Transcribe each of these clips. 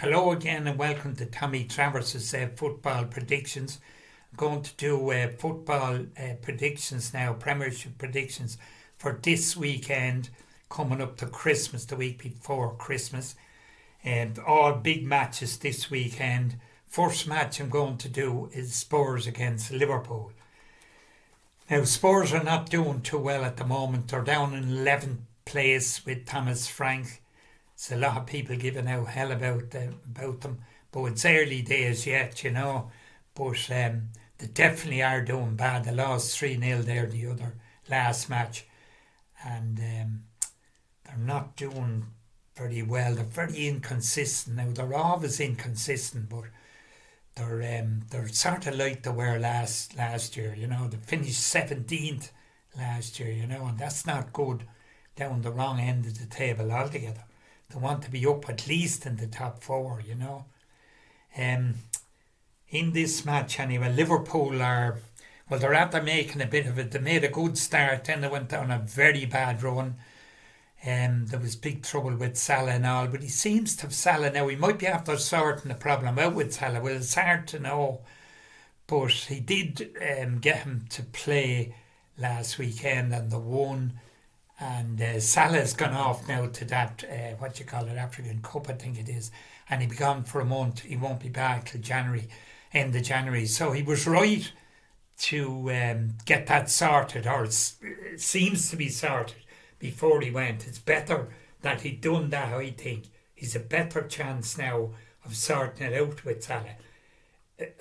Hello again and welcome to Tommy Travers' football predictions. I'm going to do football predictions now, Premiership predictions for this weekend coming up to Christmas, the week before Christmas. And all big matches this weekend. First match I'm going to do is Spurs against Liverpool. Now Spurs are not doing too well at the moment. They're down in 11th place with Thomas Frank. There's a lot of people giving out hell about them, but it's early days yet, you know. But they definitely are doing bad. They lost 3-0 there the other last match, and they're not doing very well. They're very inconsistent now. They're always inconsistent, but they're sort of like they were last year. You know, they finished 17th last year. You know, and that's not good. Down the wrong end of the table altogether. They want to be up at least in the top four, you know. In this match anyway, Liverpool they're after making a bit of it. They made a good start, then they went down a very bad run. There was big trouble with Salah and all, but he seems to have Salah now. He might be after sorting the problem out with Salah. Well, it's hard to know, but he did get him to play last weekend and they won. And Salah's gone off now to that, African Cup, I think it is. And he'll be gone for a month. He won't be back till January, end of January. So he was right to get that sorted, or it seems to be sorted before he went. It's better that he'd done that, I think. He's a better chance now of sorting it out with Salah.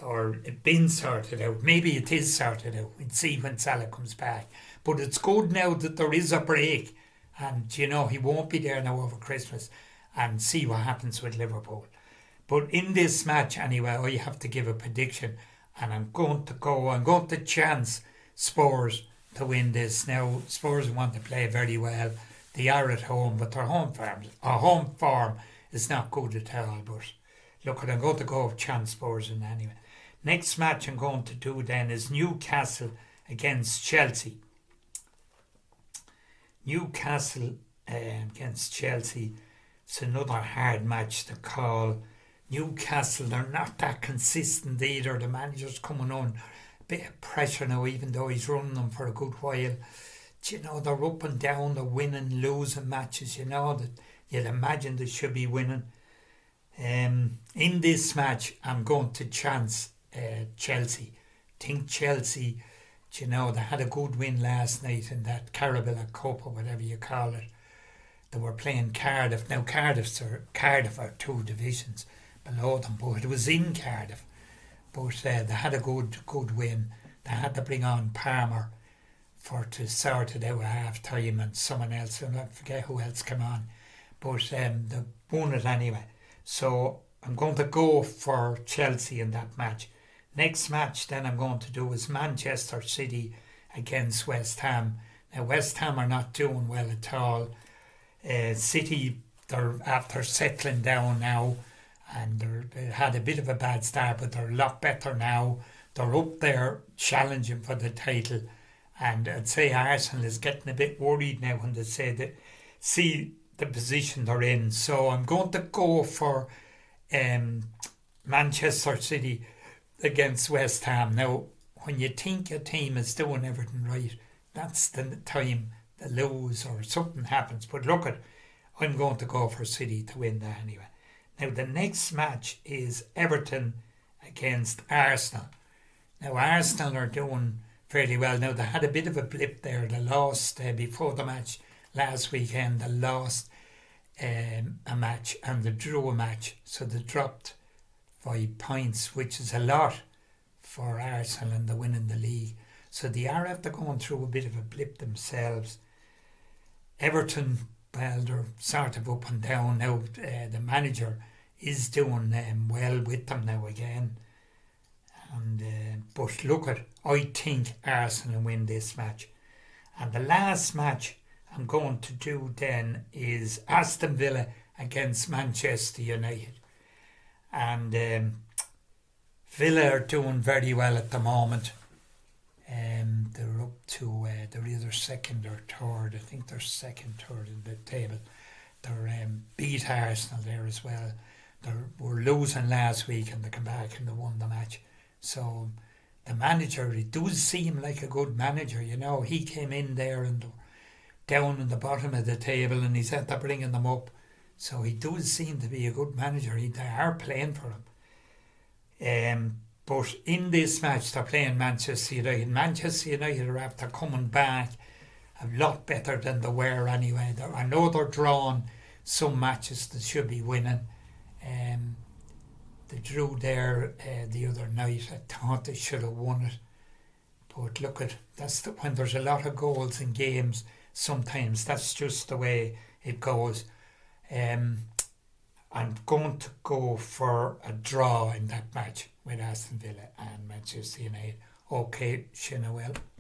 Or it been sorted out. Maybe it is sorted out. We'll see when Salah comes back. But it's good now that there is a break, and you know he won't be there now over Christmas, and see what happens with Liverpool. But in this match anyway, I have to give a prediction, and I'm going to chance Spurs to win this. Now Spurs want to play very well. They are at home, but their home form is not good at all. But look, I'm going to go with chance Spurs in anyway. Next match I'm going to do then is Newcastle against Chelsea. Newcastle against Chelsea. It's another hard match to call. Newcastle, they're not that consistent either. The manager's coming on a bit of pressure now, even though he's running them for a good while. You know, they're up and down, they're winning, losing matches, you know, that you'd imagine they should be winning. In this match, I'm going to chance Chelsea. Think Chelsea, you know, they had a good win last night in that Carabao Cup or whatever you call it. They were playing Cardiff. Now Cardiff are two divisions below them, but it was in Cardiff. But they had a good win. They had to bring on Palmer to sort it out at half time, and someone else, I forget who else came on. But they won it anyway. So I'm going to go for Chelsea in that match. Next match then I'm going to do is Manchester City against West Ham. Now West Ham are not doing well at all. City, they're after settling down now, and they had a bit of a bad start, but they're a lot better now. They're up there challenging for the title, and I'd say Arsenal is getting a bit worried now when they see the position they're in. So I'm going to go for Manchester City against West Ham. Now, when you think your team is doing everything right, that's the time they lose or something happens. But look, I'm going to go for City to win that anyway. Now, the next match is Everton against Arsenal. Now, Arsenal are doing fairly well. Now, they had a bit of a blip there. They lost before the match last weekend. They lost a match and they drew a match. So they dropped 5 points, which is a lot for Arsenal, and they're winning the league. So they are after going through a bit of a blip themselves. Everton, well, they're sort of up and down now. The manager is doing well with them now again. And but look, I think Arsenal win this match. And the last match I'm going to do then is Aston Villa against Manchester United. And Villa are doing very well at the moment. They're up to, they're either second or third. I think they're second, third in the table. They're beat Arsenal there as well. They were losing last week and they come back and they won the match. So the manager, he does seem like a good manager, you know. He came in there and down in the bottom of the table and he's after bringing them up. So he does seem to be a good manager. They are playing for him. But in this match, they're playing Manchester United. Manchester United are after coming back a lot better than they were anyway. I know they're drawn some matches that should be winning. They drew there the other night. I thought they should have won it. But look when there's a lot of goals in games, sometimes that's just the way it goes. I'm going to go for a draw in that match with Aston Villa and Manchester United. Okay, Shinawell.